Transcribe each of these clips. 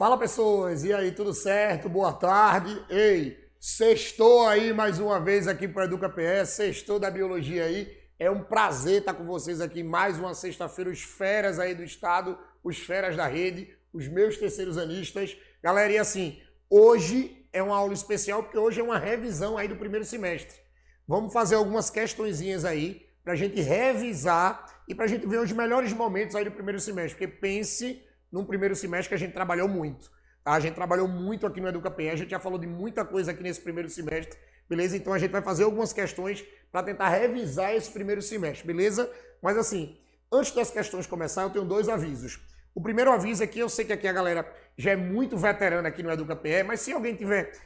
Fala pessoas, e aí, tudo certo? Boa tarde. Ei, sextou aí mais uma vez aqui para o Educa PS, sextou da biologia aí. É um prazer estar com vocês aqui mais uma sexta-feira, os feras aí do estado, os feras da rede, os meus terceiros anistas. Galera, e assim, hoje é uma aula especial porque hoje é uma revisão aí do primeiro semestre. Vamos fazer algumas questõezinhas aí para a gente revisar e para a gente ver os melhores momentos aí do primeiro semestre, porque pense num primeiro semestre que a gente trabalhou muito, tá? A gente trabalhou muito aqui no EducaPE, a gente já falou de muita coisa aqui nesse primeiro semestre, beleza? Então a gente vai fazer algumas questões para tentar revisar esse primeiro semestre, beleza? Mas assim, antes das questões começar, eu tenho dois avisos. O primeiro aviso é que eu sei que aqui a galera já é muito veterana aqui no EducaPE, mas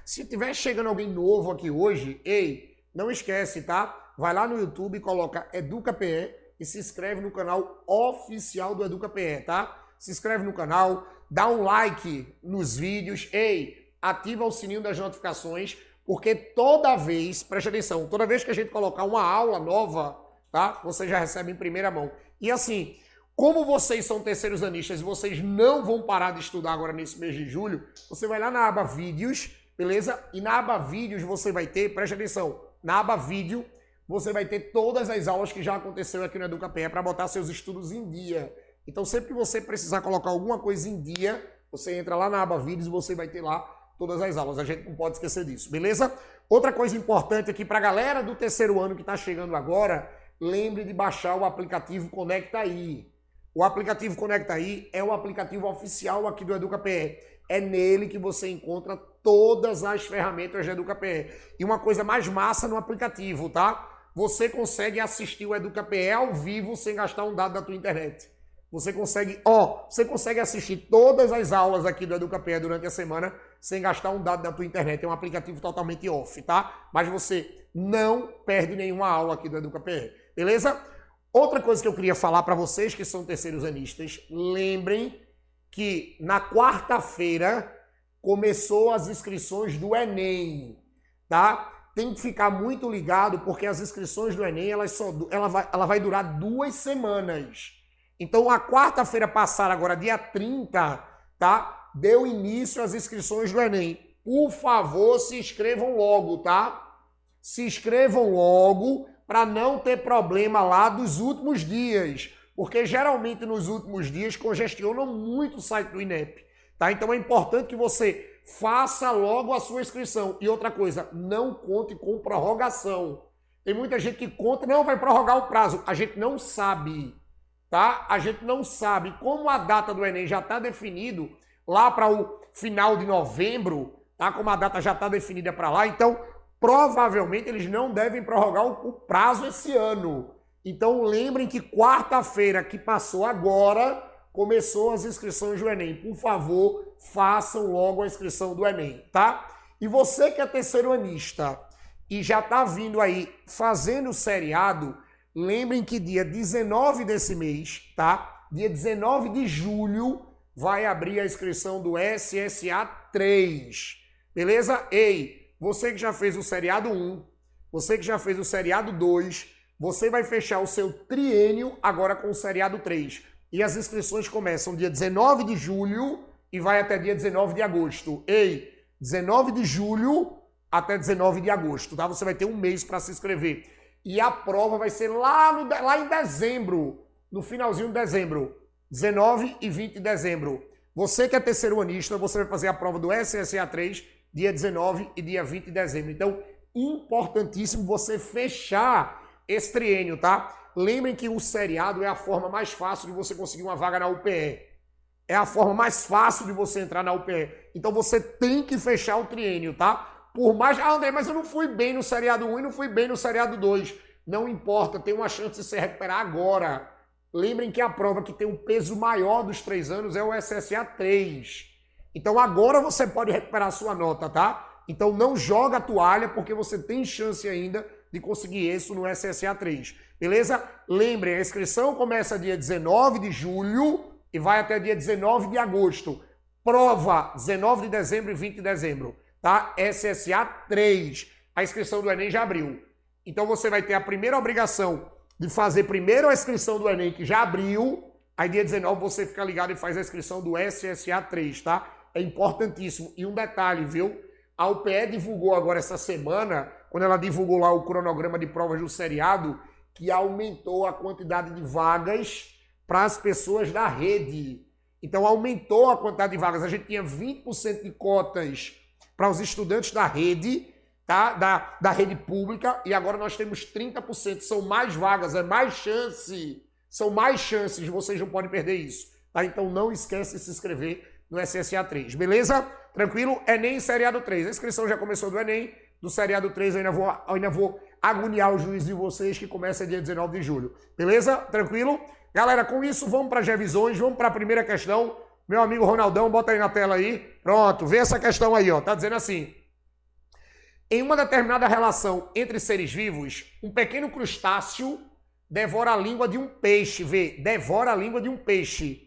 se tiver chegando alguém novo aqui hoje, ei, não esquece, tá? Vai lá no YouTube, coloca EducaPE e se inscreve no canal oficial do EducaPE, tá? Se inscreve no canal, dá um like nos vídeos, ei, ativa o sininho das notificações, porque toda vez, preste atenção, toda vez que a gente colocar uma aula nova, tá? Você já recebe em primeira mão. E assim, como vocês são terceiros anistas e vocês não vão parar de estudar agora nesse mês de julho, você vai lá na aba Vídeos, beleza? E na aba Vídeos você vai ter, preste atenção, na aba Vídeo você vai ter todas as aulas que já aconteceu aqui no EducaPE para botar seus estudos em dia. Então, sempre que você precisar colocar alguma coisa em dia, você entra lá na aba Vídeos e você vai ter lá todas as aulas. A gente não pode esquecer disso, beleza? Outra coisa importante aqui para a galera do terceiro ano que está chegando agora, lembre de baixar o aplicativo Conecta Aí. O aplicativo Conecta Aí é o aplicativo oficial aqui do EducaPE. É nele que você encontra todas as ferramentas do EducaPE. E uma coisa mais massa no aplicativo, tá? Você consegue assistir o EducaPE ao vivo sem gastar um dado da tua internet. Você consegue assistir todas as aulas aqui do EducaPE durante a semana sem gastar um dado da tua internet. É um aplicativo totalmente off, tá? Mas você não perde nenhuma aula aqui do EducaPE, beleza? Outra coisa que eu queria falar para vocês que são terceiros anistas, lembrem que na quarta-feira começou as inscrições do Enem, tá? Tem que ficar muito ligado porque as inscrições do Enem ela vai durar 2 semanas. Então, a quarta-feira passada, agora dia 30, tá? Deu início às inscrições do Enem. Por favor, se inscrevam logo, tá? Se inscrevam logo para não ter problema lá dos últimos dias. Porque geralmente nos últimos dias congestionam muito o site do INEP, tá? Então é importante que você faça logo a sua inscrição. E outra coisa, não conte com prorrogação. Tem muita gente que conta, não vai prorrogar o prazo. A gente não sabe. Tá? A gente não sabe como a data do Enem já está definido lá para o final de novembro, tá? Como a data já está definida para lá, então provavelmente eles não devem prorrogar o prazo esse ano. Então lembrem que quarta-feira que passou agora, começou as inscrições do Enem. Por favor, façam logo a inscrição do Enem, tá? E você que é terceiro anista e já está vindo aí fazendo o seriado, lembrem que dia 19 desse mês, tá? Dia 19 de julho vai abrir a inscrição do SSA 3. Beleza? Ei, você que já fez o seriado 1, você que já fez o seriado 2, você vai fechar o seu triênio agora com o seriado 3. E as inscrições começam dia 19 de julho e vai até dia 19 de agosto. Ei, 19 de julho até 19 de agosto, tá? Você vai ter um mês para se inscrever. E a prova vai ser lá em dezembro, no finalzinho de dezembro, 19 e 20 de dezembro. Você que é terceiro anista, você vai fazer a prova do SSA 3, dia 19 e dia 20 de dezembro. Então, importantíssimo você fechar esse triênio, tá? Lembrem que o seriado é a forma mais fácil de você conseguir uma vaga na UPE. É a forma mais fácil de você entrar na UPE. Então, você tem que fechar o triênio, tá? Por mais... Ah, André, mas eu não fui bem no seriado 1 e não fui bem no seriado 2. Não importa, tem uma chance de se recuperar agora. Lembrem que a prova que tem um peso maior dos 3 anos é o SSA 3. Então agora você pode recuperar a sua nota, tá? Então não joga a toalha porque você tem chance ainda de conseguir isso no SSA 3. Beleza? Lembrem, a inscrição começa dia 19 de julho e vai até dia 19 de agosto. Prova 19 de dezembro e 20 de dezembro. Tá? SSA 3. A inscrição do Enem já abriu. Então você vai ter a primeira obrigação de fazer primeiro a inscrição do Enem, que já abriu. Aí dia 19 você fica ligado e faz a inscrição do SSA 3, tá? é importantíssimo. E um detalhe, viu? A UPE divulgou agora essa semana, quando ela divulgou lá o cronograma de provas do seriado, que aumentou a quantidade de vagas para as pessoas da rede. Então aumentou a quantidade de vagas. A gente tinha 20% de cotas para os estudantes da rede, tá? Da rede pública, e agora nós temos 30%. São mais vagas, é mais chance. São mais chances, vocês não podem perder isso. Tá? Então não esquece de se inscrever no SSA 3, beleza? Tranquilo? Enem Seriado 3. A inscrição já começou do Enem. Do Seriado 3 eu ainda vou agoniar o juiz de vocês, que começa dia 19 de julho. Beleza? Tranquilo? Galera, com isso, vamos para as revisões. Vamos para a primeira questão. Meu amigo Ronaldão, bota aí na tela aí. Pronto, vê essa questão aí, ó. Tá dizendo assim: em uma determinada relação entre seres vivos, um pequeno crustáceo devora a língua de um peixe. Vê, devora a língua de um peixe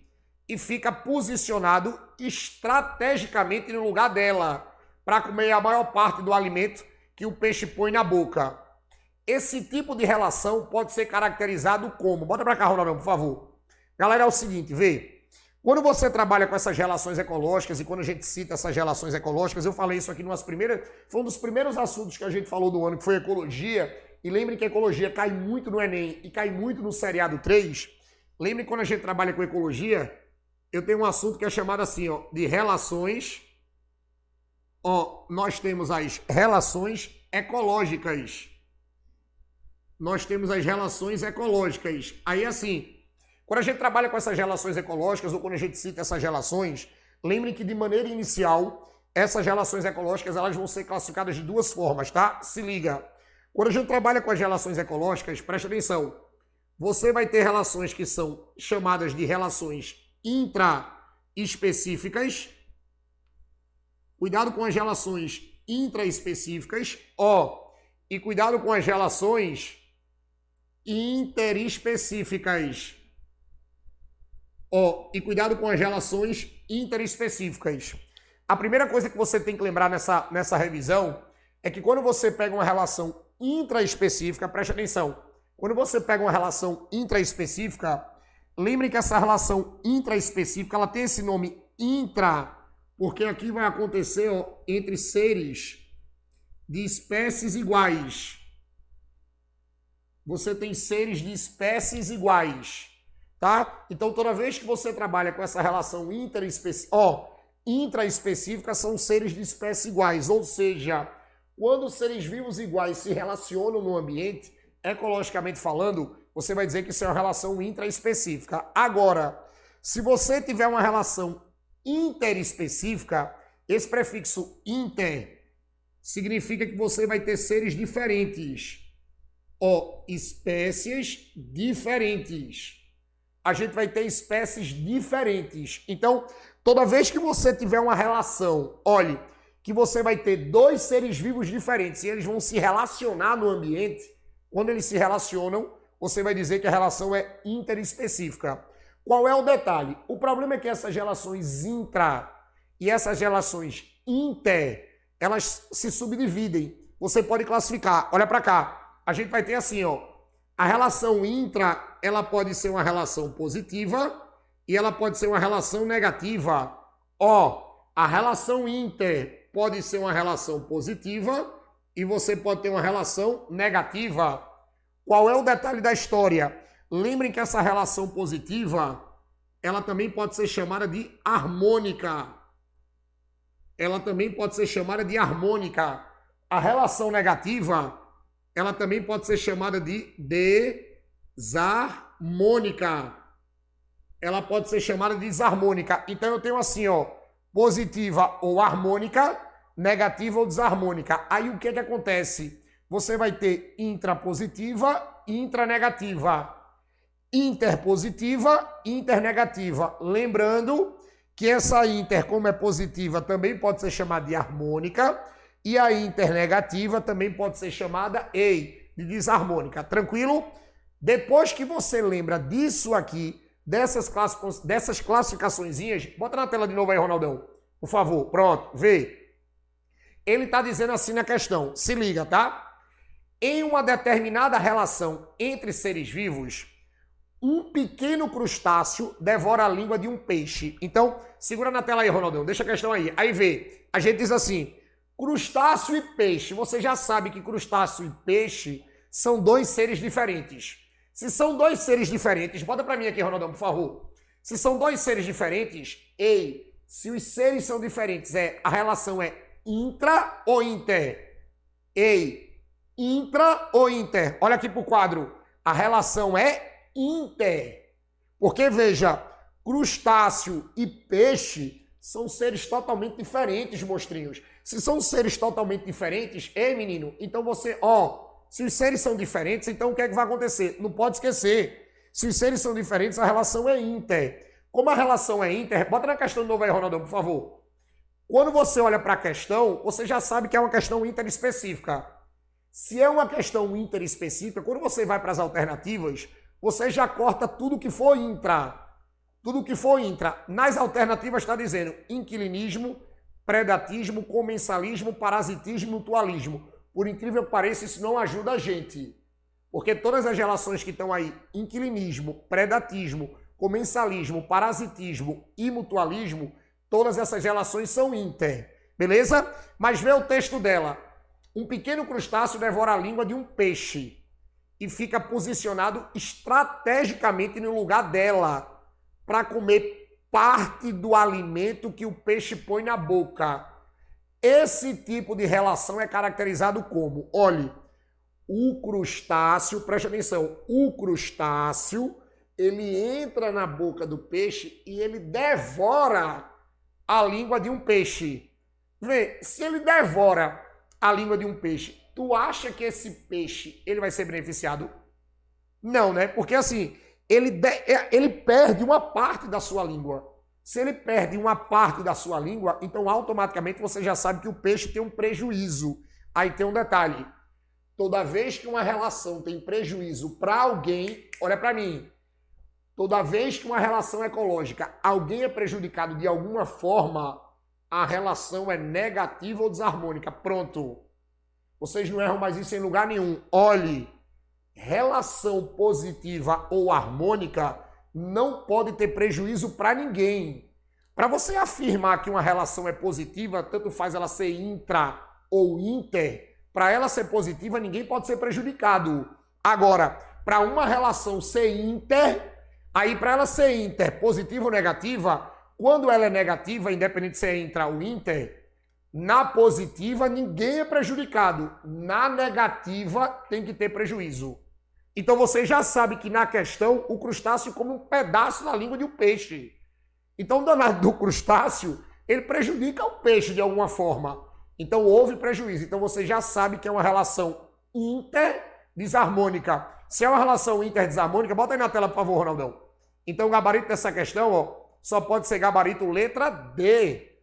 e fica posicionado estrategicamente no lugar dela para comer a maior parte do alimento que o peixe põe na boca. Esse tipo de relação pode ser caracterizado como... Bota para cá, Ronaldão, por favor. Galera, é o seguinte, vê. Quando você trabalha com essas relações ecológicas, e quando a gente cita essas relações ecológicas, eu falei isso aqui foi um dos primeiros assuntos que a gente falou do ano, que foi ecologia. E lembrem que a ecologia cai muito no Enem e cai muito no Seriado 3. Lembrem que quando a gente trabalha com ecologia, eu tenho um assunto que é chamado assim, ó, de relações. Ó, nós temos as relações ecológicas. Nós temos as relações ecológicas. Aí, assim, quando a gente trabalha com essas relações ecológicas, ou quando a gente cita essas relações, lembrem que de maneira inicial, essas relações ecológicas, elas vão ser classificadas de duas formas, tá? Se liga. Quando a gente trabalha com as relações ecológicas, presta atenção. Você vai ter relações que são chamadas de relações intraespecíficas. Cuidado com as relações intraespecíficas. Ó, e cuidado com as relações interespecíficas. Ó, e cuidado com as relações interespecíficas. A primeira coisa que você tem que lembrar nessa revisão é que quando você pega uma relação intraespecífica, preste atenção, quando você pega uma relação intraespecífica, lembre que essa relação intraespecífica, ela tem esse nome intra, porque aqui vai acontecer, ó, entre seres de espécies iguais. Você tem seres de espécies iguais, tá? Então, toda vez que você trabalha com essa relação intraespecífica, são seres de espécies iguais, ou seja, quando seres vivos iguais se relacionam no ambiente, ecologicamente falando, você vai dizer que isso é uma relação intraespecífica. Agora, se você tiver uma relação interespecífica, esse prefixo inter significa que você vai ter seres diferentes. Ó, espécies diferentes. A gente vai ter espécies diferentes. Então, toda vez que você tiver uma relação, olhe, que você vai ter dois seres vivos diferentes e eles vão se relacionar no ambiente, quando eles se relacionam, você vai dizer que a relação é interespecífica. Qual é o detalhe? O problema é que essas relações intra e essas relações inter, elas se subdividem. Você pode classificar, olha para cá. A gente vai ter assim, ó, a relação intra, ela pode ser uma relação positiva e ela pode ser uma relação negativa. Ó, a relação inter pode ser uma relação positiva e você pode ter uma relação negativa. Qual é o detalhe da história? Lembrem que essa relação positiva, ela também pode ser chamada de harmônica. Ela também pode ser chamada de harmônica. A relação negativa, ela também pode ser chamada de desarmônica. Ela pode ser chamada de desarmônica. Então eu tenho assim, ó, positiva ou harmônica, negativa ou desarmônica. Aí o que que acontece? Você vai ter intrapositiva e intranegativa. Interpositiva e internegativa. Lembrando que essa inter, como é positiva, também pode ser chamada de harmônica. E a internegativa também pode ser chamada, de desarmônica. Tranquilo? Depois que você lembra disso aqui, dessas classificaçõezinhas, bota na tela de novo aí, Ronaldão. Por favor. Pronto. Vê. Ele está dizendo assim na questão. Se liga, tá? Em uma determinada relação entre seres vivos, Um pequeno crustáceo devora a língua de um peixe. Então, segura na tela aí, Ronaldão, deixa a questão aí. Aí vê, a gente diz assim, crustáceo e peixe. Você já sabe que crustáceo e peixe são dois seres diferentes. Se são dois seres diferentes, bota pra mim aqui, Ronaldão, por favor. Se são dois seres diferentes, se os seres são diferentes, a relação é intra ou inter? Intra ou inter? Olha aqui pro quadro. A relação é inter. Porque, veja, crustáceo e peixe são seres totalmente diferentes, monstrinhos. Se são seres totalmente diferentes, menino, então você, se os seres são diferentes, então o que é que vai acontecer? Não pode esquecer. Se os seres são diferentes, a relação é inter. Como a relação é inter, bota na questão de novo aí, Ronaldão, por favor. Quando você olha para a questão, você já sabe que é uma questão interespecífica. Se é uma questão interespecífica, quando você vai para as alternativas, você já corta tudo que for intra. Tudo que for intra. Nas alternativas está dizendo inquilinismo, predatismo, comensalismo, parasitismo, mutualismo. Por incrível que pareça, isso não ajuda a gente. Porque todas as relações que estão aí, inquilinismo, predatismo, comensalismo, parasitismo e mutualismo, todas essas relações são inter. Beleza? Mas vê o texto dela. Um pequeno crustáceo devora a língua de um peixe e fica posicionado estrategicamente no lugar dela para comer parte do alimento que o peixe põe na boca. Esse tipo de relação é caracterizado como, olhe, o crustáceo, preste atenção, o crustáceo, ele entra na boca do peixe e ele devora a língua de um peixe. Vê, se ele devora a língua de um peixe, tu acha que esse peixe ele vai ser beneficiado? Não, né? Porque assim, ele perde uma parte da sua língua. Se ele perde uma parte da sua língua, então automaticamente você já sabe que o peixe tem um prejuízo. Aí tem um detalhe. Toda vez que uma relação tem prejuízo para alguém, olha para mim, toda vez que uma relação ecológica, alguém é prejudicado de alguma forma, a relação é negativa ou desarmônica. Pronto. Vocês não erram mais isso em lugar nenhum. Olhe, relação positiva ou harmônica não pode ter prejuízo para ninguém. Para você afirmar que uma relação é positiva, tanto faz ela ser intra ou inter, para ela ser positiva, ninguém pode ser prejudicado. Agora, para uma relação ser inter, aí para ela ser inter, positiva ou negativa, quando ela é negativa, independente se é intra ou inter, na positiva ninguém é prejudicado. Na negativa tem que ter prejuízo. Então você já sabe que na questão o crustáceo come um pedaço da língua de um peixe. Então o danado do crustáceo, ele prejudica o peixe de alguma forma. Então houve prejuízo. Então você já sabe que é uma relação interdesarmônica. Se é uma relação interdesarmônica, bota aí na tela, por favor, Ronaldão. Então o gabarito dessa questão, só pode ser gabarito letra D.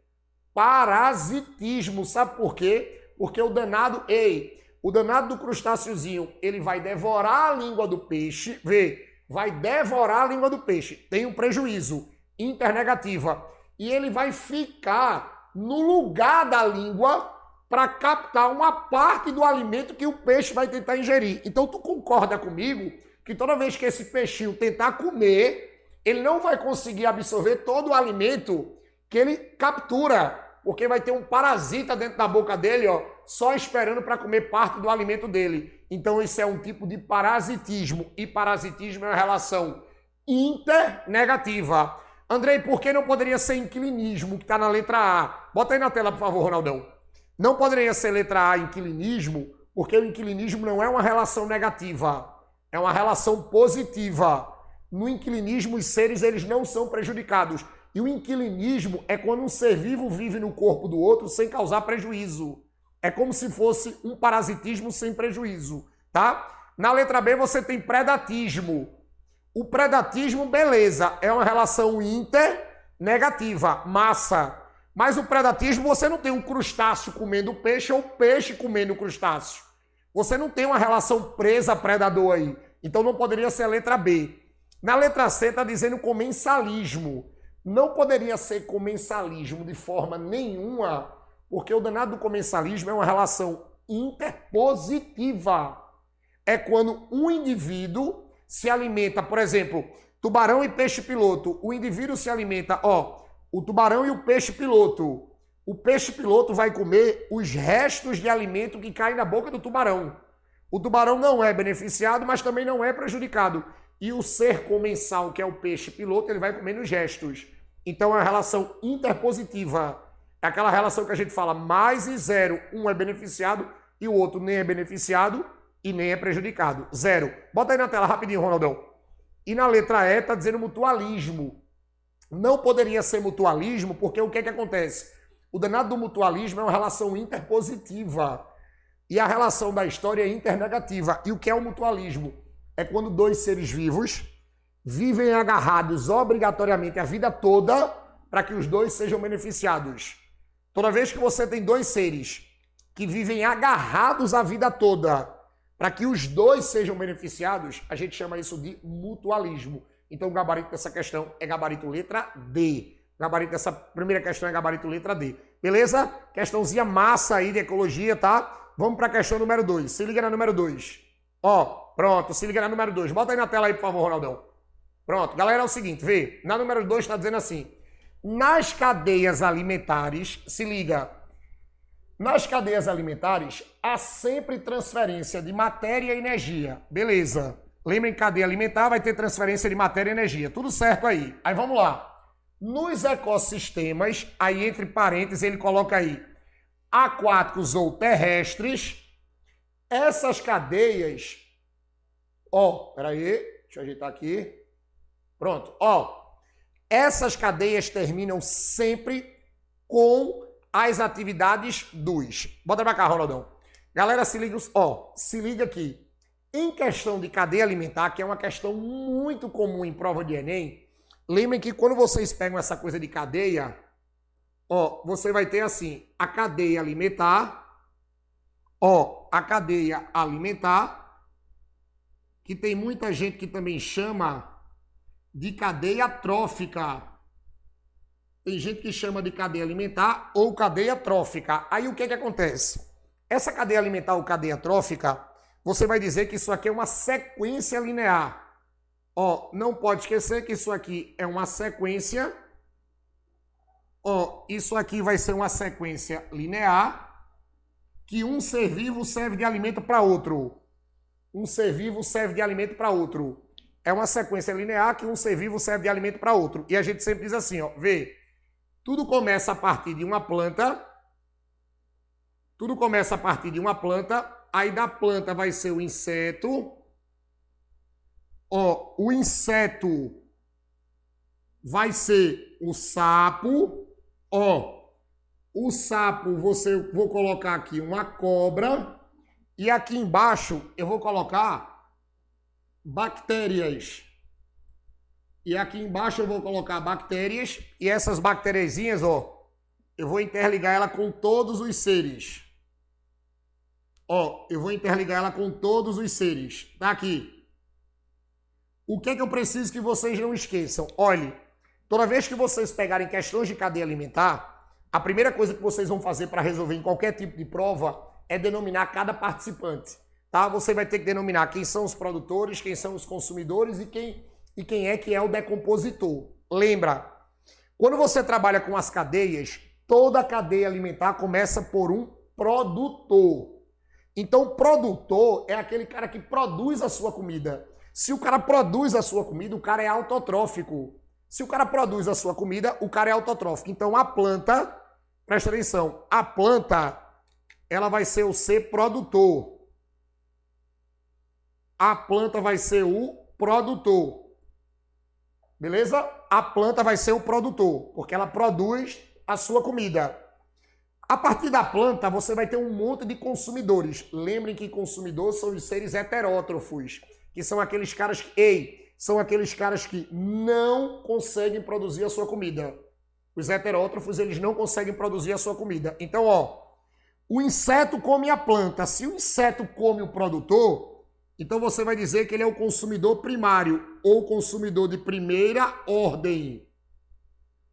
Parasitismo. Sabe por quê? Porque o danado, o danado do crustáceozinho, ele vai devorar a língua do peixe, vai devorar a língua do peixe. Tem um prejuízo, internegativa. E ele vai ficar no lugar da língua para captar uma parte do alimento que o peixe vai tentar ingerir. Então tu concorda comigo que toda vez que esse peixinho tentar comer, ele não vai conseguir absorver todo o alimento que ele captura, porque vai ter um parasita dentro da boca dele, só esperando para comer parte do alimento dele. Então isso é um tipo de parasitismo, e parasitismo é uma relação internegativa. Andrei, por que não poderia ser inquilinismo, que está na letra A? Bota aí na tela, por favor, Ronaldão. Não poderia ser letra A inquilinismo, porque o inquilinismo não é uma relação negativa, é uma relação positiva. No inquilinismo, os seres eles não são prejudicados. E o inquilinismo é quando um ser vivo vive no corpo do outro sem causar prejuízo. É como se fosse um parasitismo sem prejuízo, tá? Na letra B você tem predatismo. O predatismo, beleza, é uma relação internegativa, massa. Mas o predatismo você não tem um crustáceo comendo peixe ou peixe comendo crustáceo. Você não tem uma relação presa-predador aí. Então não poderia ser a letra B. Na letra C está dizendo comensalismo. Não poderia ser comensalismo de forma nenhuma, porque o danado do comensalismo é uma relação interpositiva. É quando um indivíduo se alimenta, por exemplo, tubarão e peixe-piloto. O indivíduo se alimenta, o tubarão e o peixe-piloto. O peixe-piloto vai comer os restos de alimento que caem na boca do tubarão. O tubarão não é beneficiado, mas também não é prejudicado. E o ser comensal, que é o peixe-piloto, ele vai comer nos restos. Então é uma relação interpositiva. É aquela relação que a gente fala mais e zero. Um é beneficiado e o outro nem é beneficiado e nem é prejudicado. Zero. Bota aí na tela rapidinho, Ronaldão. E na letra E está dizendo mutualismo. Não poderia ser mutualismo, porque o que é que acontece? O danado do mutualismo é uma relação interpositiva. E a relação da história é internegativa. E o que é o mutualismo? É quando dois seres vivos vivem agarrados obrigatoriamente a vida toda para que os dois sejam beneficiados. Toda vez que você tem dois seres que vivem agarrados a vida toda para que os dois sejam beneficiados, a gente chama isso de mutualismo. Então o gabarito dessa questão é gabarito letra D. O gabarito dessa primeira questão é gabarito letra D. Beleza? Questãozinha massa aí de ecologia, tá? Vamos para a questão número 2. Se liga na número 2. Pronto, se liga na número 2. Bota aí na tela aí, por favor, Ronaldão. Pronto, galera, é o seguinte, vê. Na número 2 está dizendo assim. Nas cadeias alimentares, se liga. Nas cadeias alimentares, há sempre transferência de matéria e energia. Beleza. Lembrem, cadeia alimentar vai ter transferência de matéria e energia. Tudo certo aí. Aí vamos lá. Nos ecossistemas, aí entre parênteses ele coloca aí, aquáticos ou terrestres, essas cadeias, peraí, deixa eu ajeitar aqui. Pronto, essas cadeias terminam sempre com as atividades dos. Bota pra cá, Ronaldão. Galera, se liga aqui. Em questão de cadeia alimentar, que é uma questão muito comum em prova de Enem, lembrem que quando vocês pegam essa coisa de cadeia, você vai ter assim, a cadeia alimentar, que tem muita gente que também chama de cadeia trófica. Tem gente que chama de cadeia alimentar ou cadeia trófica. Aí o que acontece? Essa cadeia alimentar ou cadeia trófica, você vai dizer que isso aqui é uma sequência linear. Não pode esquecer que isso aqui é uma sequência. Isso aqui vai ser uma sequência linear que um ser vivo serve de alimento para outro. Um ser vivo serve de alimento para outro. É uma sequência linear que um ser vivo serve de alimento para outro. E a gente sempre diz assim, vê, tudo começa a partir de uma planta. Tudo começa a partir de uma planta. Aí da planta vai ser o inseto. O inseto vai ser o sapo. O sapo, vou colocar aqui uma cobra. E aqui embaixo eu vou colocar bactérias. E aqui embaixo eu vou colocar bactérias. E essas bactériazinhas, eu vou interligar ela com todos os seres. Eu vou interligar ela com todos os seres. Tá aqui. O que é que eu preciso que vocês não esqueçam? Olhe, toda vez que vocês pegarem questões de cadeia alimentar, a primeira coisa que vocês vão fazer para resolver em qualquer tipo de prova é denominar cada participante. Tá? Você vai ter que denominar quem são os produtores, quem são os consumidores e quem é que é o decompositor. Lembra, quando você trabalha com as cadeias, toda a cadeia alimentar começa por um produtor. Então, o produtor é aquele cara que produz a sua comida. Se o cara produz a sua comida, o cara é autotrófico. Se o cara produz a sua comida, o cara é autotrófico. Então, a planta, presta atenção, a planta, ela vai ser o ser produtor. A planta vai ser o produtor. Beleza? A planta vai ser o produtor, porque ela produz a sua comida. A partir da planta, você vai ter um monte de consumidores. Lembrem que consumidores são os seres heterótrofos, que são aqueles caras que não conseguem produzir a sua comida. Os heterótrofos, eles não conseguem produzir a sua comida. Então, o inseto come a planta. Se o inseto come o produtor, então você vai dizer que ele é o consumidor primário ou consumidor de primeira ordem.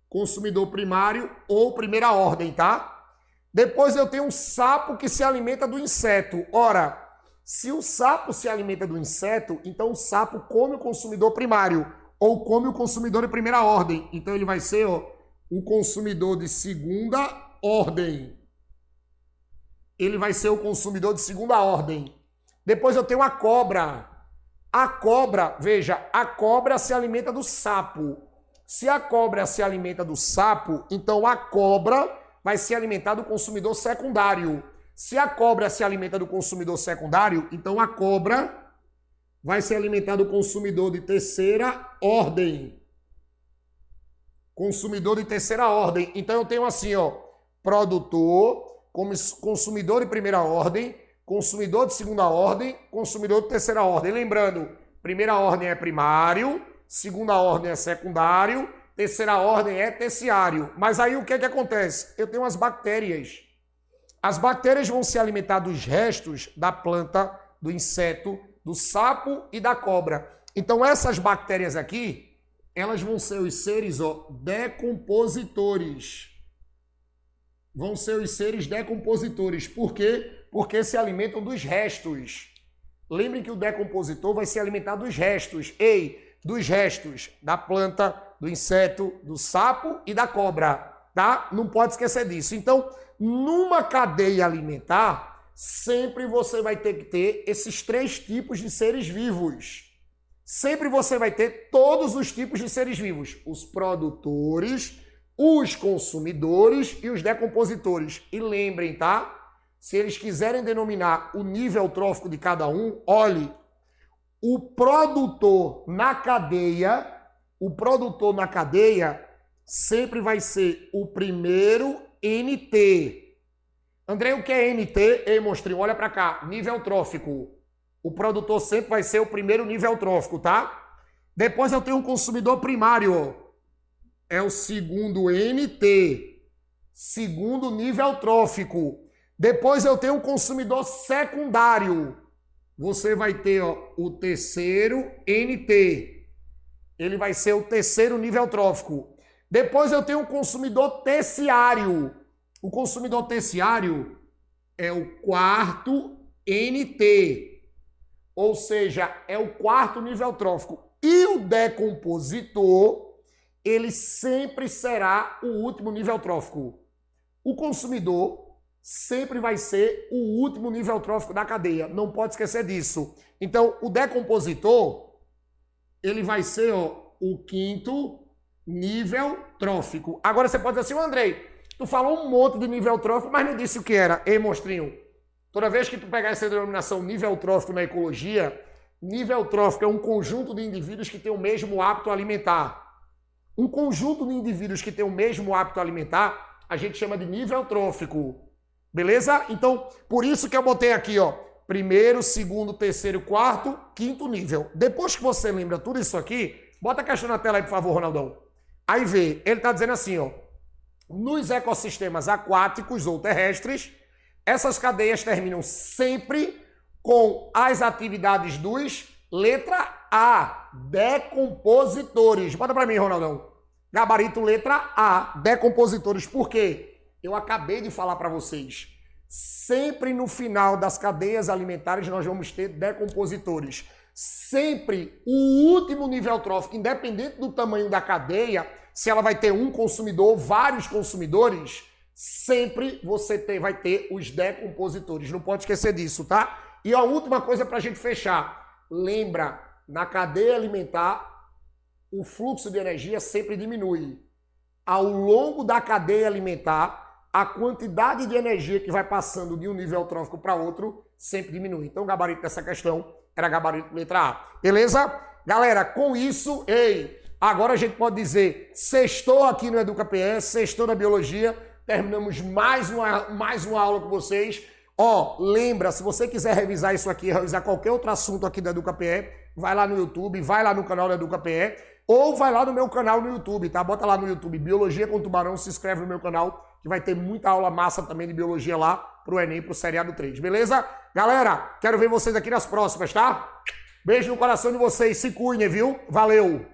Consumidor primário ou primeira ordem, tá? Depois eu tenho um sapo que se alimenta do inseto. Ora, Se o sapo se alimenta do inseto, então o sapo come o consumidor primário ou come o consumidor de primeira ordem. Então ele vai ser o consumidor de segunda ordem. Ele vai ser o consumidor de segunda ordem. Depois eu tenho a cobra. A cobra, veja, a cobra se alimenta do sapo. Se a cobra se alimenta do sapo, então a cobra vai se alimentar do consumidor secundário. Se a cobra se alimenta do consumidor secundário, então a cobra vai se alimentar do consumidor de terceira ordem. Consumidor de terceira ordem. Então eu tenho assim, produtor, consumidor de primeira ordem, consumidor de segunda ordem, consumidor de terceira ordem. Lembrando, primeira ordem é primário, segunda ordem é secundário, terceira ordem é terciário. Mas aí o que acontece? Eu tenho as bactérias. As bactérias vão se alimentar dos restos da planta, do inseto, do sapo e da cobra. Então essas bactérias aqui, elas vão ser os seres decompositores. Vão ser os seres decompositores. Por quê? Porque se alimentam dos restos. Lembrem que o decompositor vai se alimentar dos restos. Dos restos da planta, do inseto, do sapo e da cobra, tá? Não pode esquecer disso. Então, numa cadeia alimentar, sempre você vai ter que ter esses 3 tipos de seres vivos. Sempre você vai ter todos os tipos de seres vivos. Os produtores, os consumidores e os decompositores. E lembrem, tá? Se eles quiserem denominar o nível trófico de cada um, olhe, o produtor na cadeia sempre vai ser o primeiro NT. André, o que é NT? Ei, monstrinho, olha para cá. Nível trófico. O produtor sempre vai ser o primeiro nível trófico, tá? Depois eu tenho um consumidor primário. É o segundo NT. Segundo nível trófico. Depois eu tenho um consumidor secundário. Você vai ter o terceiro NT. Ele vai ser o terceiro nível trófico. Depois eu tenho um consumidor terciário. O consumidor terciário é o quarto NT. Ou seja, é o quarto nível trófico. E o decompositor, ele sempre será o último nível trófico. O consumidor sempre vai ser o último nível trófico da cadeia. Não pode esquecer disso. Então, o decompositor, ele vai ser o quinto nível trófico. Agora você pode dizer assim, Andrei, tu falou um monte de nível trófico, mas não disse o que era. Ei, monstrinho, toda vez que tu pegar essa denominação nível trófico na ecologia, nível trófico é um conjunto de indivíduos que tem o mesmo hábito alimentar. Um conjunto de indivíduos que tem o mesmo hábito alimentar, a gente chama de nível trófico. Beleza? Então, por isso que eu botei aqui, primeiro, segundo, terceiro, quarto, quinto nível. Depois que você lembra tudo isso aqui, bota a questão na tela aí, por favor, Ronaldão. Aí vê, ele está dizendo assim, nos ecossistemas aquáticos ou terrestres, essas cadeias terminam sempre com as atividades dos, letra A, decompositores. Bota para mim, Ronaldão. Gabarito letra A, decompositores. Por quê? Eu acabei de falar para vocês. Sempre no final das cadeias alimentares nós vamos ter decompositores. Sempre o último nível trófico, independente do tamanho da cadeia, se ela vai ter um consumidor ou vários consumidores, sempre você vai ter os decompositores. Não pode esquecer disso, tá? E a última coisa para a gente fechar. Lembra, na cadeia alimentar, o fluxo de energia sempre diminui. Ao longo da cadeia alimentar, a quantidade de energia que vai passando de um nível trófico para outro sempre diminui. Então o gabarito dessa questão era gabarito letra A. Beleza? Galera, com isso, agora a gente pode dizer, sextou aqui no EducaPE, sextou na Biologia, terminamos mais uma aula com vocês. Lembra, se você quiser revisar isso aqui, revisar qualquer outro assunto aqui do EducaPE, vai lá no YouTube, vai lá no canal do EducaPE, ou vai lá no meu canal no YouTube, tá? Bota lá no YouTube, Biologia com Tubarão, se inscreve no meu canal, que vai ter muita aula massa também de biologia lá pro Enem, pro Seriado 3, beleza? Galera, quero ver vocês aqui nas próximas, tá? Beijo no coração de vocês, se cuidem, viu? Valeu!